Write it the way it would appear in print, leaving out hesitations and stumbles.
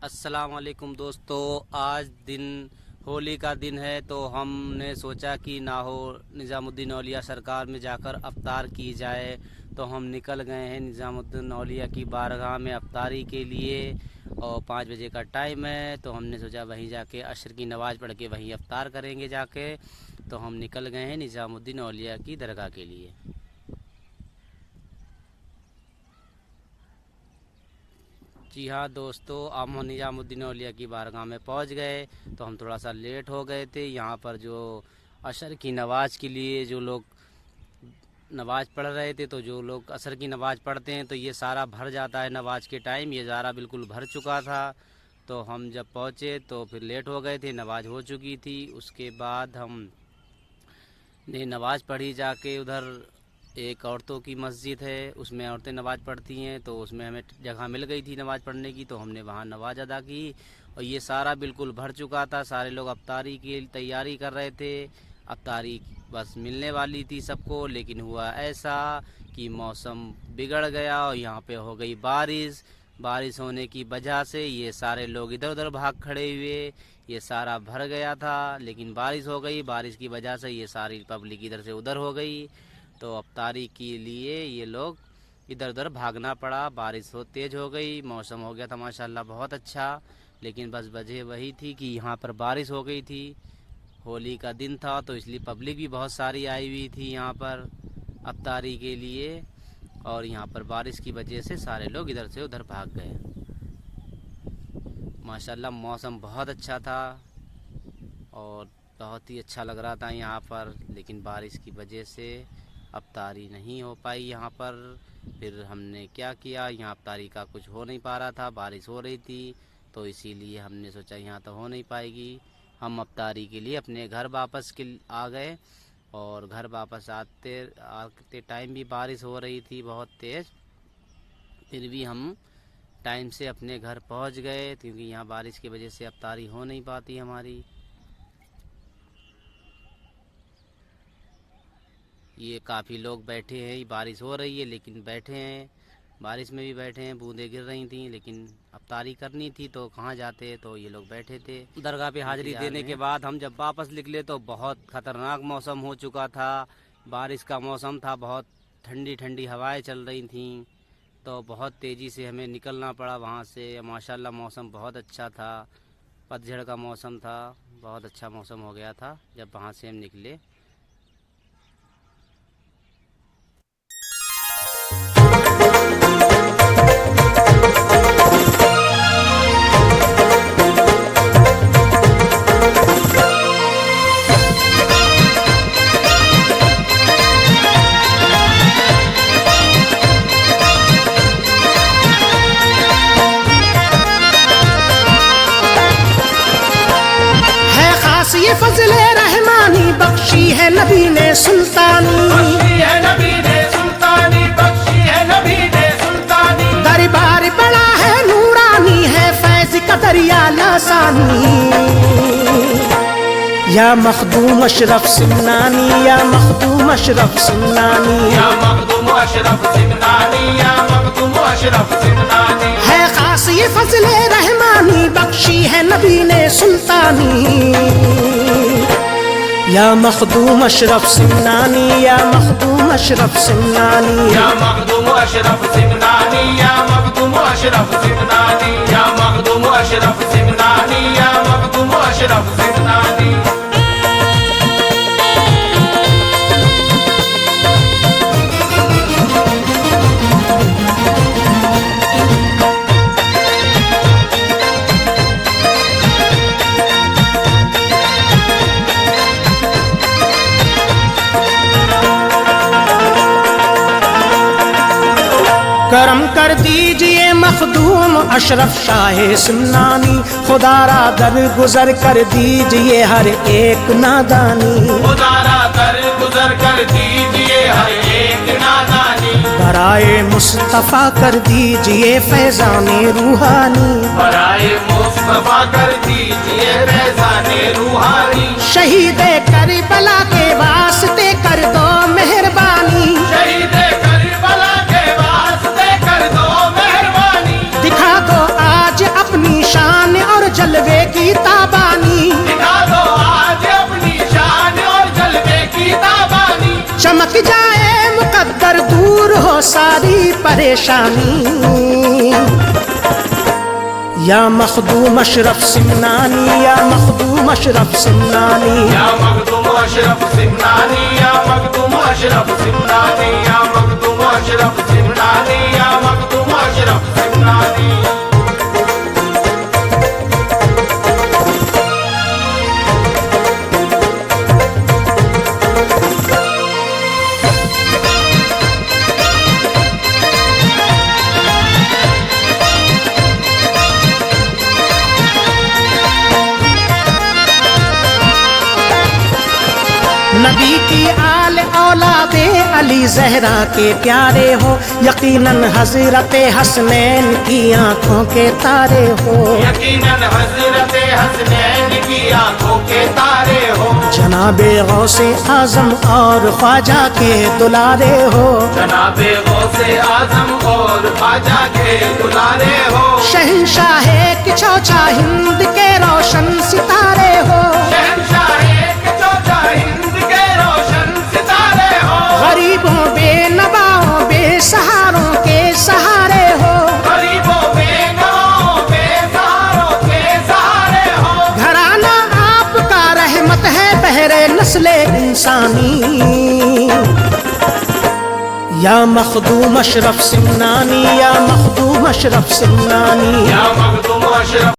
अस्सलाम वालेकुम दोस्तों, आज दिन होली का दिन है तो हमने सोचा कि निज़ामुद्दीन औलिया सरकार में जाकर अफ्तार की जाए। तो हम निकल गए हैं निज़ामुद्दीन औलिया की बारगाह में अफ्तारी के लिए और 5 बजे का टाइम है। तो हमने सोचा वहीं जाके असर की नमाज़ पढ़ के वहीं अफ्तार करेंगे जाके। तो हम निकल गए हैं निज़ामुद्दीन औलिया की दरगाह के लिए। जी हाँ दोस्तों, हम निज़ामुद्दीन औलिया की बारगाह में पहुंच गए। तो हम थोड़ा सा लेट हो गए थे। यहाँ पर जो असर की नमाज के लिए जो लोग नमाज पढ़ रहे थे, तो जो लोग असर की नमाज पढ़ते हैं तो ये सारा भर जाता है नमाज के टाइम। ये सारा बिल्कुल भर चुका था। तो हम जब पहुँचे तो फिर लेट हो गए थे, नमाज हो चुकी थी। उसके बाद हम ने नमाज़ पढ़ी जाके। उधर एक औरतों की मस्जिद है, उसमें औरतें नमाज़ पढ़ती हैं, तो उसमें हमें जगह मिल गई थी नमाज़ पढ़ने की। तो हमने वहाँ नमाज अदा की और ये सारा बिल्कुल भर चुका था। सारे लोग अफ्तारी की तैयारी कर रहे थे। अफ्तारी बस मिलने वाली थी सबको, लेकिन हुआ ऐसा कि मौसम बिगड़ गया और यहाँ पे हो गई बारिश। बारिश होने की वजह से ये सारे लोग इधर उधर भाग खड़े हुए। ये सारा भर गया था, लेकिन बारिश हो गई। बारिश की वजह से ये सारी पब्लिक इधर से उधर हो गई। तो अफ्तारी के लिए ये लोग इधर उधर भागना पड़ा। बारिश हो तेज़ हो गई, मौसम हो गया था माशाल्लाह बहुत अच्छा। लेकिन बस वजह वही थी कि यहाँ पर बारिश हो गई थी। होली का दिन था तो इसलिए पब्लिक भी बहुत सारी आई हुई थी यहाँ पर अफ्तारी के लिए। और यहाँ पर बारिश की वजह से सारे लोग इधर से उधर भाग गए। माशाल्लाह मौसम बहुत अच्छा था और बहुत ही अच्छा लग रहा था यहाँ पर। लेकिन बारिश की वजह से अफ्तारी नहीं हो पाई यहाँ पर। फिर हमने क्या किया, यहाँ अफ्तारी का कुछ हो नहीं पा रहा था, बारिश हो रही थी। तो इसीलिए हमने सोचा यहाँ तो हो नहीं पाएगी। हम अफ्तारी के लिए अपने घर वापस आ गए। और घर वापस आते टाइम भी बारिश हो रही थी बहुत तेज़। फिर भी हम टाइम से अपने घर पहुँच गए, क्योंकि यहाँ बारिश की वजह से अफ्तारी हो नहीं पाती हमारी। ये काफ़ी लोग बैठे हैं, बारिश हो रही है लेकिन बैठे हैं, बारिश में भी बैठे हैं। बूंदें गिर रही थी लेकिन अफ्तारी करनी थी तो कहाँ जाते, तो ये लोग बैठे थे। दरगाह पे हाजिरी देने के बाद हम जब वापस निकले तो बहुत ख़तरनाक मौसम हो चुका था। बारिश का मौसम था, बहुत ठंडी ठंडी हवाएं चल रही थी। तो बहुत तेज़ी से हमें निकलना पड़ा वहाँ से। माशाल्लाह मौसम बहुत अच्छा था, पतझड़ का मौसम था, बहुत अच्छा मौसम हो गया था जब वहाँ से हम निकले। ये फजले रहमानी बख्शी है नबी ने सुल्तानी, बख्शी है नबी ने सुल्तानी, बख्शी है नबी ने सुल्तानी। दरबार बड़ा है नूरानी है फैज़ का दरिया लासानी। या मखदूम अशरफ सिमनानी, या मखदूम अशरफ सिमनानी, या मखदूम अशरफ सिमनानी, या मखदूम अशरफ सिमनानी। है खास ये फजले रहमानी बख्शी है नबी ने सुल्तानी। या मखदूम अशरफ सिमनानी, या मखदूम अशरफ सिमनानी, या मखदूम अशरफ सिमनानी, या मखदूम अशरफ सिमनानी, या मखदूम अशरफ सिमनानी, या मखदूम अशरफ सिमनानी। करम कर दीजिए मखदूम अशरफ शाह सिमनानी। खुदारा दर गुजर कर दीजिए हर एक नादानी, खुदारा दर गुजर कर दीजिए हर एक नादानी। बराए मुस्तफा कर दीजिए फैजाने रूहानी, बराए मुस्तफा कर दीजिए फैजाने रूहानी। शहीद करबला के वास्ते कर दो मेहरबानी, शहीद करबला के वास्ते कर दो मेहरबानी। दिखा दो आज अपनी शान सारी परेशानी। या मखदूम अशरफ सिमनानी, या मखदूम अशरफ सिमनानी, या मखदूम अशरफ सिमनानी, या मखदूम अशरफ सिमनानी, या मखदूम अशरफ सिमनानी, या मखदूम अशरफ सिमनानी। नबी की आल औलादे अली ज़हरा के प्यारे हो, यकीनन हजरत हसनैन की आंखों के तारे हो, यकीनन हजरत हसनैन की आंखों के तारे हो, जनाबे गौसे आजम और ख्वाजा के दुलारे हो, जनाबे गौसे आजम और ख्वाजा के दुलारे हो, शहंशाहे कि चौचा हिंद के रोशन सितारे हो, शहंशाहे के चौथा हिंद के रोशन सितारे हो, गरीबों बेनवाओं बेसहारों के सहारे हो, गरीबों बेगरों बेसहारों के सहारे हो, घराना आपका रहमत है बहरे नस्ले इंसानी। या मखदूम अशरफ सिमनानी, या मखदूम अशरफ सिमनानी, या मखदूम अशरफ